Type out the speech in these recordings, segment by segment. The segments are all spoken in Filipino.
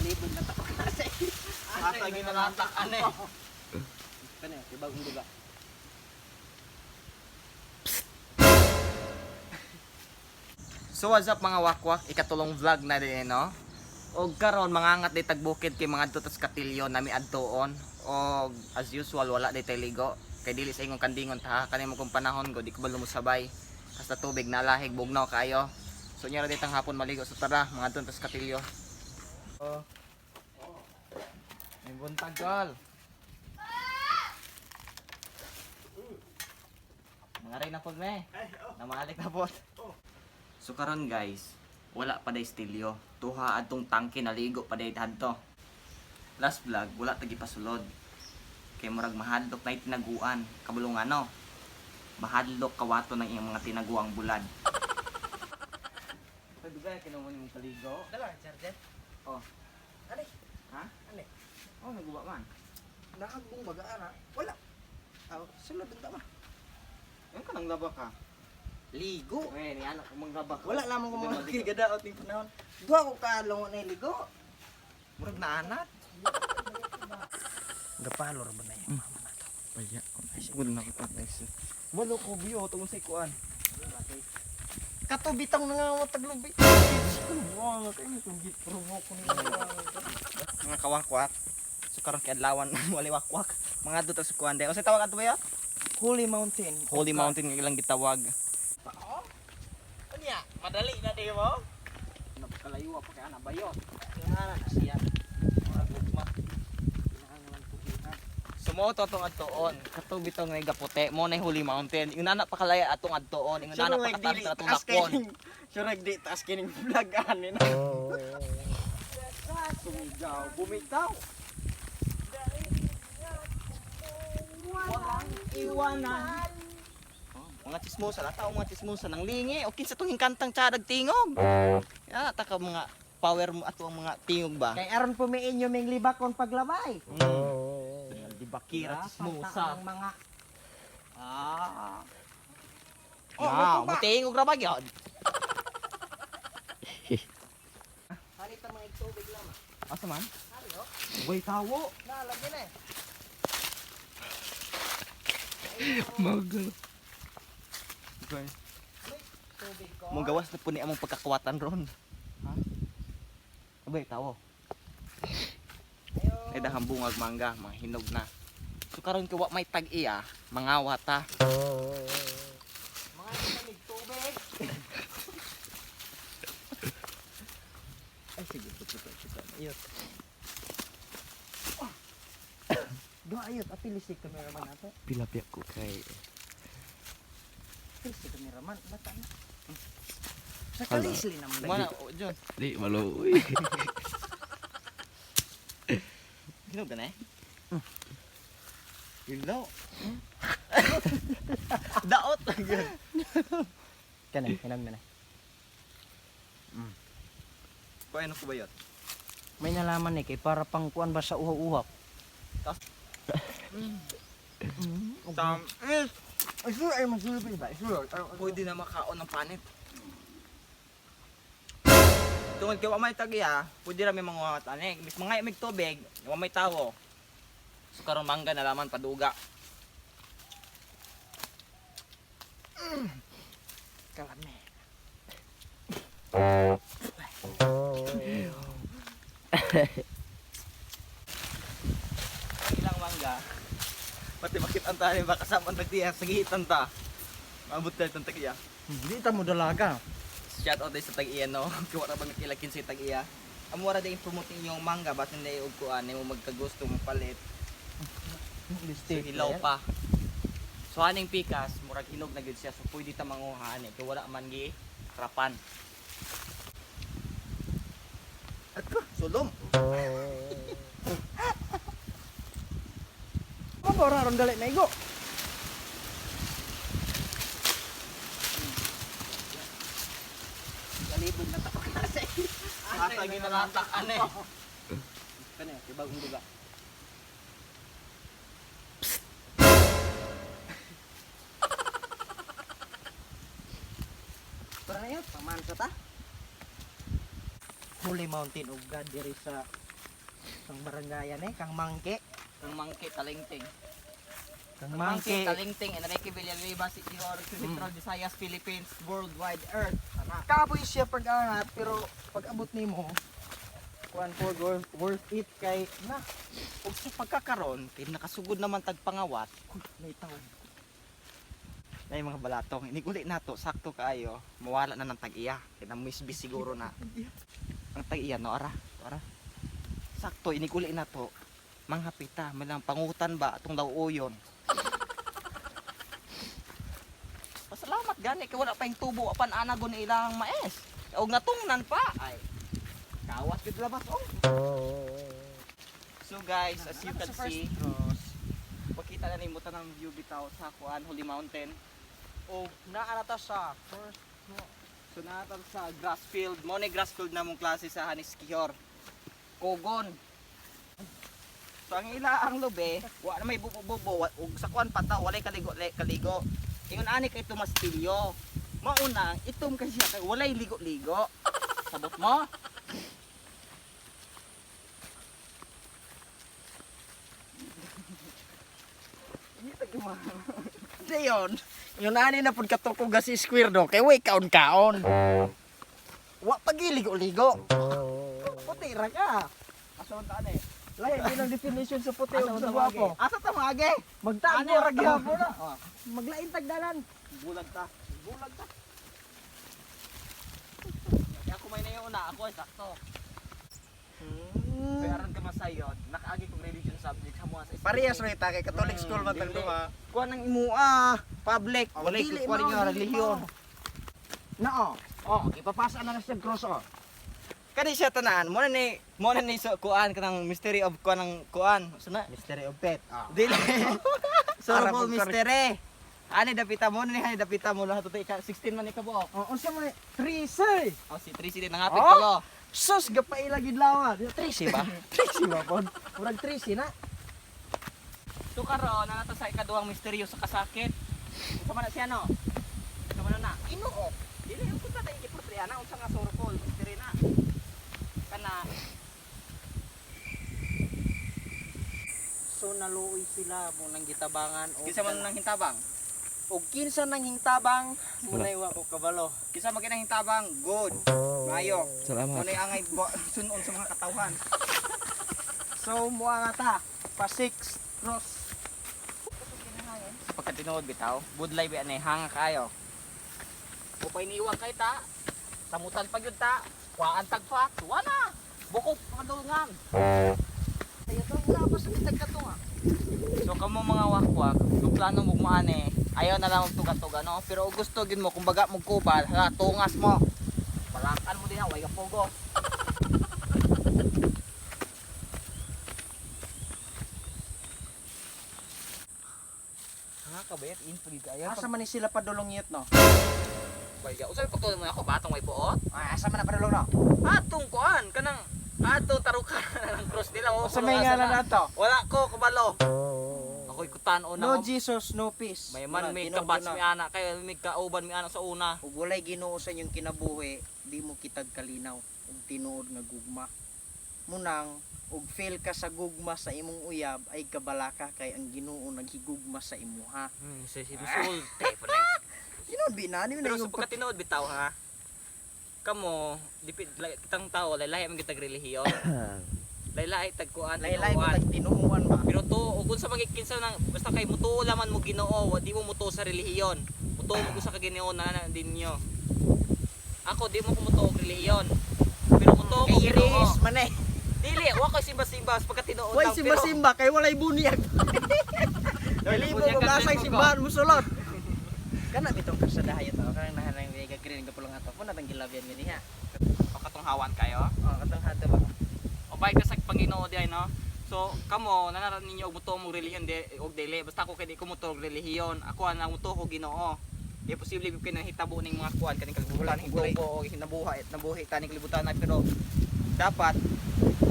Kalibog na tako kasi. Asa ginalatak ane. Kani, ibagong duga. So what's up mga wakwak, ikatulong vlog na din no. Og karon mangangat di tagbukid kay mga adto tas katilyo nami adtoon. Og as usual wala di tay ligo. Kay dili sa ingong kandingon ta kanimo kung panahon go di ko balo mo sabay. Hasta tubig nalahig bugnaw kayo. So nya ra ditang hapon maligo so tara mga adto tas katilyo. Oh. May buntag gal. Nangaray na pod me. Namalik na pod. So karon guys, wala pa day stilyo. Tuha adtong tangke naligo pa day hadto. Last vlog wala tagi pasulod. Kay murag mahadlok na tinaguan, kabulong ano. Mahadlok kawato ng iyang mga tinaguang bulad. Pwede ba kinuha mong kaligo? Dala, charger. Oh, Ani? ha? Ani? Oh, naguba man. Nakagbong mag-aara. Wala. Aw, sulod ang tama. Ayun ka nang laba ka. Ligo. Eh, ni anak ko manglaba ka. Wala lamang ko Hindi mga maligo. kigadaot ng panahon. Duha ko kalong na ligo. Murag na anat. Gapalor ba na yan? Mama na to. Ay, good na kita guys. Walo ko biyo tungod sa kuan. Katubitang na nga mo taglubi. Wow, kayo mo kung provoke ko nila. Mga kawakwak. So karon kay adlawan wali wakwak. Mga adto sa kuan day. Unsa tawag ato ba ya? Holy Mountain. Holy Mountain nga ilang gitawag. Ano ya? Madali na di mo? Napakalayo pa kay ana bayo. Kailangan na siya. Murag ugma. Kailangan lang tubihan. Sumoto atong adtoon. Katubi bitong nga gaputi mo na Holy Mountain. Ingon na pakalaya atong adtoon. Ingon na pakataas sa atong dakon. Sure di taas kining vlog ani na. Sumigaw, bumitaw. Walang iwanan. Mga chismosa, lataw mga chismosa nang lingi. O kinsa tong hingkantang tiyadag tingog. Ya ta ka mga power mo ato ang mga tingog ba. Kay aron pumiin nyo ming libakon paglabay. Di bakira chismosa. Ang mga Ah, mo tingog ra ba gyud? halita mga tubig lang. Asa man? Hari oh. Boy tawo. Nalagyan na eh. Magal. Okay. Tubig ko. Mo gawas na po ni among pagkakuwatan ron. Ha? Abay tawo. Ay dahang bungag mangga, mga hinog na. So karon ko wa may tag-iya, mangawa ta. Mga lamig tubig. Ay sige, tututo. Ayot. Doa ayot, apilisik kameraman nato. Pilapya ko kay Apilisik kameraman, bata na. Sa kalisli naman lagi. mana John. Di maluoy. Hinog na eh. Hilaw. Daot gyud. Kanay, hinag na na. Ko ano ko bayot? May nalaman ni kay para pang kuan ba sa uhaw-uhaw. Tam Ay sure ay masulupin ba? Sure. pwede na makaon ng panit. Tungod kay wa may tag-iya, pwede ra may mga tanig. Mis mga mig tubig, wa may tawo. So karon mangga na laman paduga. Kalami. Ilang mangga. Pati bakit ang tani ba kasama nagtiya sa gihitan ta. Maabot na itong tag-iya. Hindi ta mo dalaga. Shout out sa tag-iya no. Kuha ra ba mikilakin sa tag-iya. Amo ra din promote ninyong mangga bat hindi og kuan nimo magkagusto mo palit. So hilaw pa. So aning pikas murag hinog na gyud siya so pwede ta manguha ani kay wala man gi krapan. Ato, sulom. Mo ora ron dali na igo. Kalibog na tako kasi. Asa ginalatak ane. Kani, ibagong duga. Para na yun, pamansa ta. Holy Mountain of God diri sa Kang barangayan kang mangke. Kang Mangke Talingting. Kang Mangke Talingting, Enrique Villalriba, Sikihor, Central Visayas, Philippines, Worldwide Earth. Ana. Kapoy siya pag-angat pero pag abot nimo kuan for worth it kay na Ug sa pagkakaroon, kay nakasugod naman tagpangawat, may taon. na yung mga balatong. Iniguli nato, sakto kaayo, mawala na ng tag-iya. Kaya namisbis siguro na. Ang tag-iya, no, ara. Sakto, iniguli nato. Manghapita, malang pangutan ba, atong daw uyon. Pasalamat gani, kay wala pa yung tubo, apan anagon na ilang maes. Og natungnan pa, ay. Kawas gid labas, oh. So guys, as you can see, pakita na nimo tanang view bitaw sa kuan Holy Mountain. O naarata sa first So natal sa grass field, mo ni grass field na mong klase sa Haniskihor. Kogon. So ang ila ang lube, wa na may bubo-bubo, ug sa kuan pata walay kaligo. Ingon ani kay tumastilyo. Mauna, itom kasi siya kay walay ligo-ligo. Sabot mo? Dayon, yung ani na pud katukog si square do kay way kaon-kaon. Wa pagiligo-ligo. Puti ra ka. Ason ta ani? Lahi din ang definition sa puti ug Asa sa ta gwapo. magi? Asa ta magi? Magtago Ano ra ra gyapon na. Oh, Maglain tagdalan. bulag ta. Bulag ta. Kaya ako may nayo una, ako ay sakto. Kaya aron ka masayod, nakaagi kong religion subject sa mga sa Parehas ra ta kay Catholic school man tag dili. duha. Kuha ng imua, public, walay Dili kuha mao, ninyo dili religion. mao. Nao. Oh, ipapasa na sa cross oh. Kani siya tanan, mo na ni so kuan kanang mystery of kuan ng kuan. Sana Mystery of pet. Ah. dili. Para Sorbo pag- mystery. Ani dapita mo ni hani dapita mo lahat to 16 man ikaw. Oh, unsa man 3 Oh si Tracy din nangapit Oh? ko. Sus gapaila gid lawa. 3 ba? 3 ba pod? Murag 3 na. So karon na nato sa ikaduhang misteryo sa kasakit. Unsa man na siya no? Unsa man na? Ginoo. Dili ang punta tayo giportriana unsa nga sorokol mystery na. Kana So naluoy sila mo nang gitabangan o kinsa man nang hintabang? og kinsa nang hingtabang munay wa ko kabalo. Kinsa man kinang hintabang? Good. Mayo. Salamat. Muna angay sunon sa mga katawhan. So muanga ta pa 6 cross. Pagka tinuod bitaw, budlay ba ani hanga kayo. Upay niiwang kay ta. Samutan pag yun ta. Kuhaan tagfa. Wala. Bukog padulngan. Ayo to wala pa sa tagkatunga. So kamo mga wakwak, kung plano mo maane, ayaw na lang magtuga-tuga no. Pero kung gusto gid mo kumbaga mo kubal, ha, tungas mo. Palakan mo din ha, way ka pogo. Kabayat info dito ayaw. Asa man ni sila padulongyot no? Baya, usay pagtuloy mo ako batong may buot. Ah, asa man na padulong no? Atong kuan kanang atong tarukan ng cross nila oh. Sa may ngalan nato. Wala ko kabalo. Ako ikutan una No ko. Jesus, no peace. May man may Tinuod kabats na. mi ana kay may kauban mi ana sa una. Ug walay Ginoo sa inyong kinabuhi, di mo kitag kalinaw ug tinuod nga gugma. Munang ug fail ka sa gugma sa imong uyab ay kabalaka kay ang Ginoo naghigugma sa imuha. Si sulti pa na. Tinuod binani Pero na sa yung pagkatinood bitaw ha. Kamo dipit kitang tao laylay man kitag relihiyon. Laylay tag kuan. laylay mo tinuan. tag tinuuan ba? Pero to ug sa magikinsa nang basta kay mutuo laman mo Ginoo, di mo mutuo sa relihiyon. Mutuo mo sa Ginoo na din niyo. Ako di mo ko mutuo og relihiyon. Pero mutuo ko Kay Ginoo. iris man eh. Dili, wa ko simba-simba pagkatinood Way lang simba-simba kay walay bunyag. Dili mo magasay simbahan mo sulod. Kana bitong kasadahayo to, kana nahanang mega green gapulong ato. Mo natang gilabyan gani ha. Pakatunghawan kayo. Oh, katong hado ba? O bay ka sa Panginoon di ay no. So kamo nanaran ninyo og mutuo mo relihiyon di og dili basta ako kay di ko mutuo og relihiyon. Ako ang mutuo ko Ginoo. Di posible gyud kay hitabo ning mga kuan kaning kalibutan hitubo og nabuhi taning kalibutan na pero dapat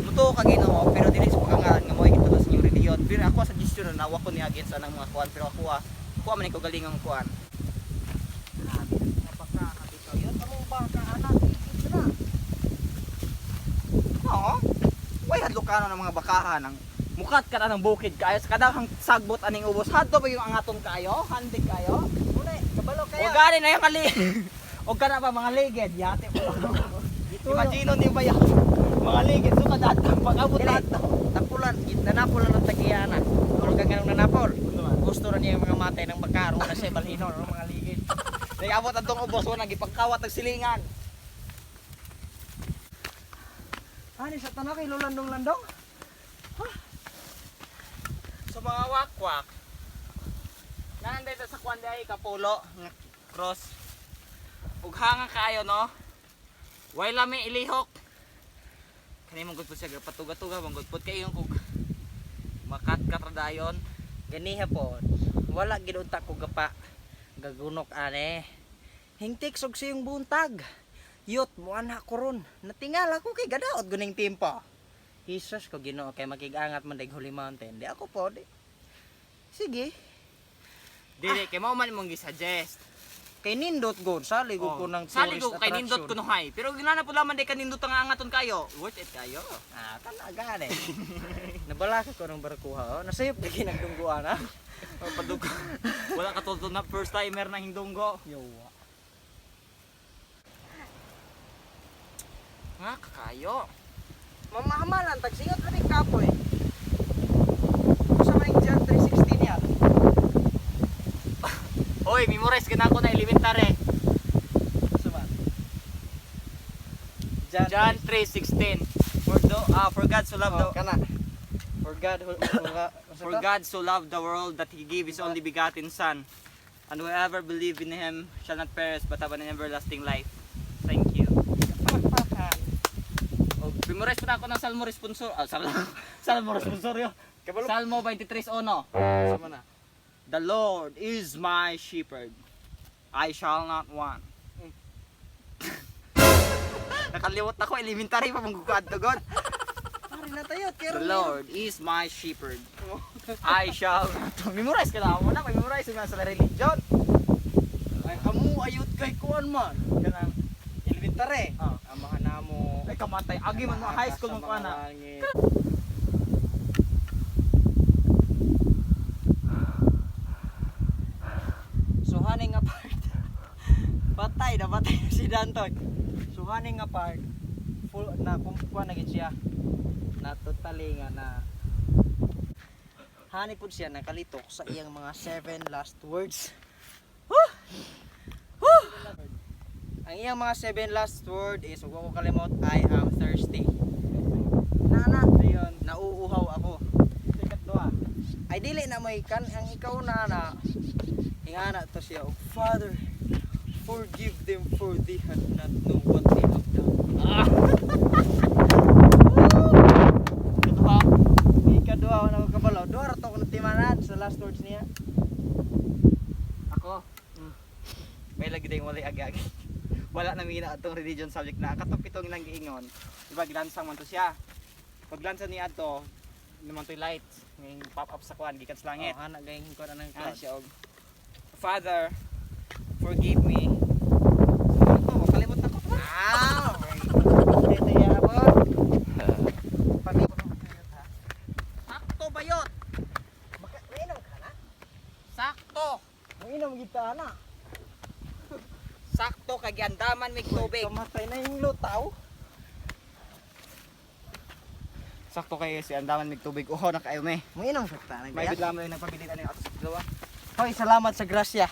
mutuo ka Ginoo pero dili sa pagkangalan nga mo ito sa inyong relihiyon. Pero ako sa gesture na wa ko ni against anang mga kuan pero ako man ko galing ang kuan. Napaka-habitaw yun. Among baka anak, ikit na. Oo. Why hadlo ka ng mga bakahan ang mukat ka na ng bukid kayo sa kadang sagbot aning ubos hadto ba yung angaton kayo handig kayo Muna, kabalo kayo. o gani na yung kali o ka na ba mga ligid yate po imagino niyo ba yan mga ligid so kadatang pag-abot Dili. nato Napulan, nanapulan ng tagiyana. Pero gangang nanapol. Gusto na niya yung mga matay ng bakaro na siya balhino ng mga ligid. nag-abot atong ubos wala gipagkawat ng silingan Ani sa tanong kay lulandong-landong? sa mga wakwak nanday ta sa kwan ay kapulo nga cross ug hanga kayo no way lami ilihok kani mong gudpod siya patuga-tuga mong gudpod kayo kung makat-kat dayon Ganiha po. Wala gid unta ko gapa. Gagunok ane. Hingtik sog siyong buntag. Yot mo anak ko ron. Natingala ko kay gadaot guning timpo. Jesus ko Ginoo kay makigangat man dag Holy Mountain. Di ako po di. Sige. dili kay mao man imong gi-suggest Kay nindot god sali gud ko ng sali tourist ko kay nindot attraction. kuno hay pero ginana pud laman day kanindot nga angaton kayo worth it kayo Ah, talaga eh. Nabalaka ko ng barkuha. Oh. Nasayop kay nagdungguan ha. padug wala ka tolto na first timer na hindunggo Yowa. nga kayo Mamahamalan tagsingot labing kapoy. Sa may John 3:16 yan. Hoy, memorize ka na ako na elementary. Suman. John 3:16. For God so loved Oh, the kana. for God so loved the world that he gave his only begotten son, and whoever believe in him shall not perish but have an everlasting life. Thank you. Oh, memorize pa na ako ng Salmo responsor. Salmo responsor yo. Salmo 23:1. Sama na. The Lord is my shepherd. I shall not want. Nakaliwat ako, elementary pa mong gugad to God. Pare na tayo, The Lord is my shepherd. I shall not want. Memorize ka na mo na, may memorize nga sa religion. Ay kamu ayot kay kuan man. Kanang elementary. Ah. Amahan namo. Ay kamatay, agi man mga high school mo pa na. Suhaning nga part. Patay na si Danton. Suhaning nga part. Full na kumpuan na gid siya. Na totally nga na hani pud siya nakalitok sa iyang mga 7 last words. Ang iyang mga 7 last word is huwag ko kalimot, I am thirsty. Nana, dayon, nauuhaw ako. Sikat doa. Ay dili na may kan ang ikaw na ingana to siya. Oh, Father, forgive them for they have not know what they have done. Ito Ikaduha na ako kabalo. Duha ra to ko natimanan sa last words niya. ako. May lagi dayong walay agi-agi. Wala na mina atong religion subject na katong pitong ilang giingon. Diba gilansang man to siya. Pag lansa niya ato, naman to'y lights, ngayong pop up sa kuan gikan sa langit. Oh, ana gayeng ko na ng Ah, cloud. siya og Father, forgive me. Ito, kalimot na ko. Ah! Ito ya po. Pati Sakto bayot. bakit mainom ka na? Sakto. Mainom kita na. Sakto kay giandaman mig tubig. Kamatay na yung lutaw. Sakto kay si andaman mig tubig. Uho na kayo me. Mainom sa ta May na. bigla mo yung nagpabilit ano yung ato sa dalawa. Hoy, salamat sa grasya.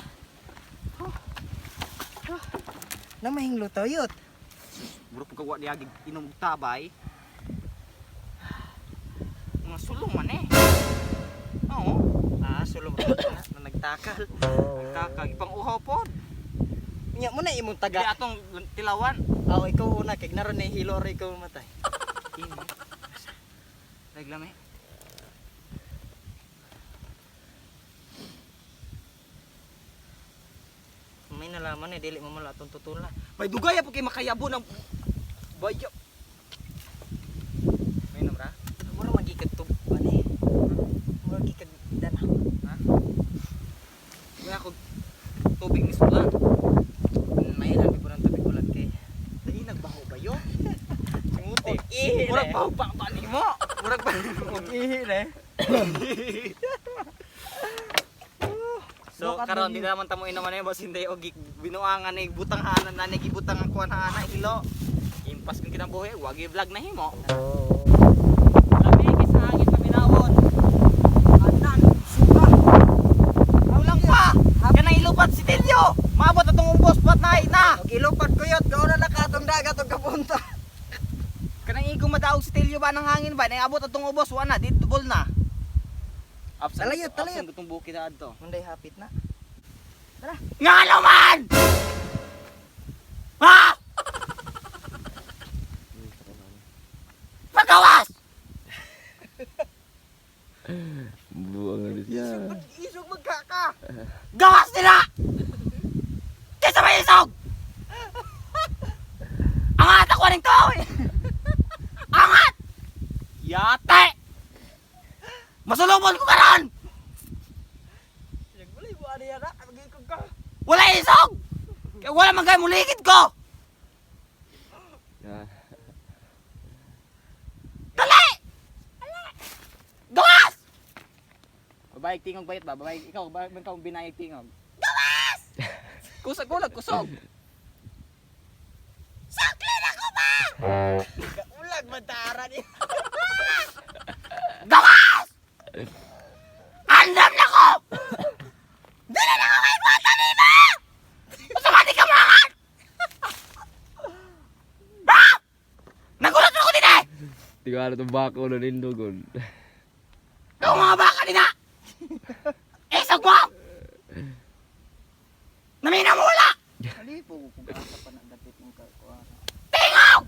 Na mahing lutaw yut. Buro pag kagwa niya inom og tabay. Mga sulong man eh. Oo. Ah, sulong na nagtakal. Kakag pang uhaw pod. Nya mo na imong Di taga. atong tilawan. Aw, ikaw una kay naron na hilo ray ikaw matay. Ini. Regla me. May nalaman eh, dili mo mala atong tutula. May dugay po kay makayabo ng bayo. May namra? Mura magikag tub ani. Mura gikag dana. Ha? May ako tubig ni sulan. May lang ko nang tubig ulan kay. Dali nagbaho bayo. Simuti. Murag baho pa ni mo. Murag pa. Mag-ihi na eh. So karon di naman tamo inaman ay boss hindi og binuangan ni butang hanan na gibutang ang kuan hana ilo. Impas kung kinabuhi, wag i-vlog na himo. Lami kaysa hangin paminawon. Andan, suka. Ulang pa. Kana ilupat si Tilio. Maabot atong ubos pat na. Ilupad ko yun, gawin na nakatong dagat o kapunta. Kanang igong madaog si Tilio ba ng hangin ba? Nang abot atong ubos wa na, di double na. Talayot. Absent itong bukid na adto. Munday hapit na. Nga naman! Ha? Pagawas! Buang na siya. Isog magkaka. Gawas nila! Kesa may isog! Angat ako rin to! Angat! Yate! Masulubon ko karon! Wala yung ano yan ha, mag-ikog ka. Wala isog! Kaya wala man kayo muligid ko! Ya. Dali! Gawas! Babayag tingog bayit ba? Babayag ikaw, babayag ikaw binayag tingog. Gawas! Kusag ulag, kusog. Saklin ako ba? Ulag, matara niya. Gawas! Andam na ko! Di na ako kayo mata ni ba? Gusto ba di ka makan? Ha? Nagulat ako din eh! Tiga ada tembakau dan indogon. Ikaw mga baka din na! Isag mo! Namina mo wala! Hali po kung asa pa na dapit mong kakuha. Tingog!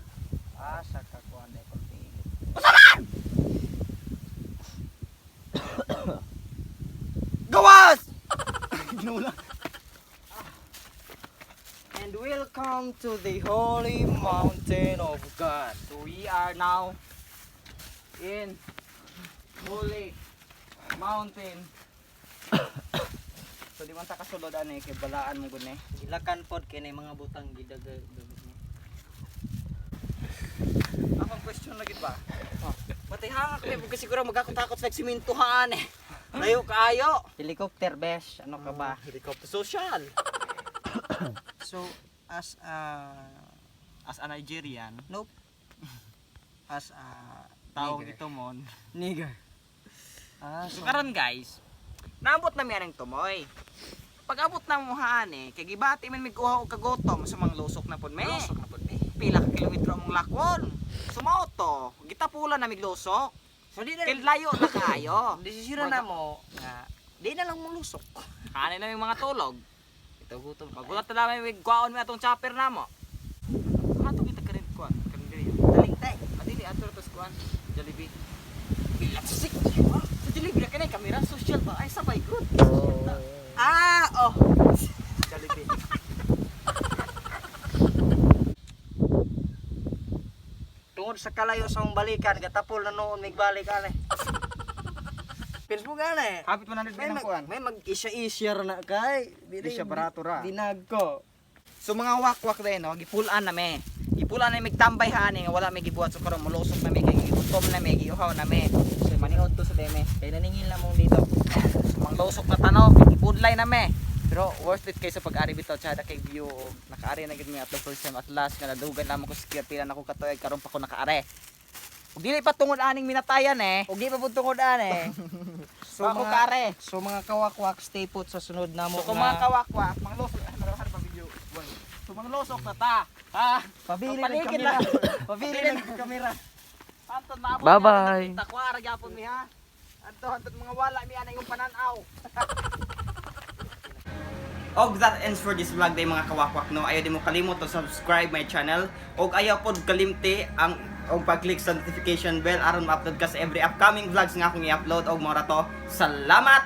Asa kakuha na ikaw tingin. Usaman! Gawas! And welcome to the holy mountain of God. So we are now in Holy Mountain. So di man ta kasulod ani kay balaan mo gud ni. Ilakan pod kay nay mga butang gidaga gamit mo. Akong question lagi ba? Oh, pati hanga kay kasi siguro magakatakot sa simintuhan eh. Layo kaayo. Helicopter besh, ano ka ba? Helicopter social. So as As a Nigerian, nope. As a tawag nigger. ito mon. Nigger. So karon guys, naabot na mi aning tumoy. Pag abot na mo ani, kay gibati man miguha og kagotom sa mga lusok na pud me. Lusok na pud me. Pila ka kilometro mong lakwon. Sumoto, gitapulan na miglusok. So di na Kay layo na kayo. desisyon na mo nga di na lang mo lusok. Kanin na yung mga tulog. Ito gutom pa. Magulat na namin may gwaon mi atong chopper na mo. Ato kita karin kuan, karin diri. Daling tay. Adili ato to kuan, Jollibee. Sik. Sa Jollibee kanay kamera social ba? Ay sabay good. Oh. Jollibee. Tungod sa kalayo sa mong balikan, gatapol na noon may balik ani. Facebook ani. Hapit 100 May din ang kuan. may mag-isya na kay. Di siya barato ra. Dinag ko. So mga wakwak din no, gipulan na me. Gipulan na may tambay hani nga wala may gibuhat so karon molusok na me kay gigutom na me, giuhaw na me. So maniod to sa deme. Kay naningil na mo dito. So manglusok na tanaw, gipudlay na me. Pero worth it kay sa pag-ari bitaw tsada kay view og nakaari na gid mi at the first time at last nga nadugan lamang ko sa pila na ko katuig karon pa ko nakaari. Ug dili pa tungod aning minatayan eh. Og di pa pud tungod ani. So ako kaare. So mga kawakwak, stay put sa sunod na mo. So kung mga kawakwak, manglusok ano pa video. So manglusok na ta. Ha? Pabili So, ng paligid kamera. lang. Pabili ng kamera. Anton maabot. Bye-bye. Takwara gyapon mi ha. Anton mga wala mi ana yung pananaw. Og that ends for this vlog day mga kawakwak no. Ayaw di mo kalimot to subscribe my channel og ayaw pod kalimti ang og pag-click sa notification bell aron ma-upload ka sa every upcoming vlogs nga akong i-upload og mora to. Salamat.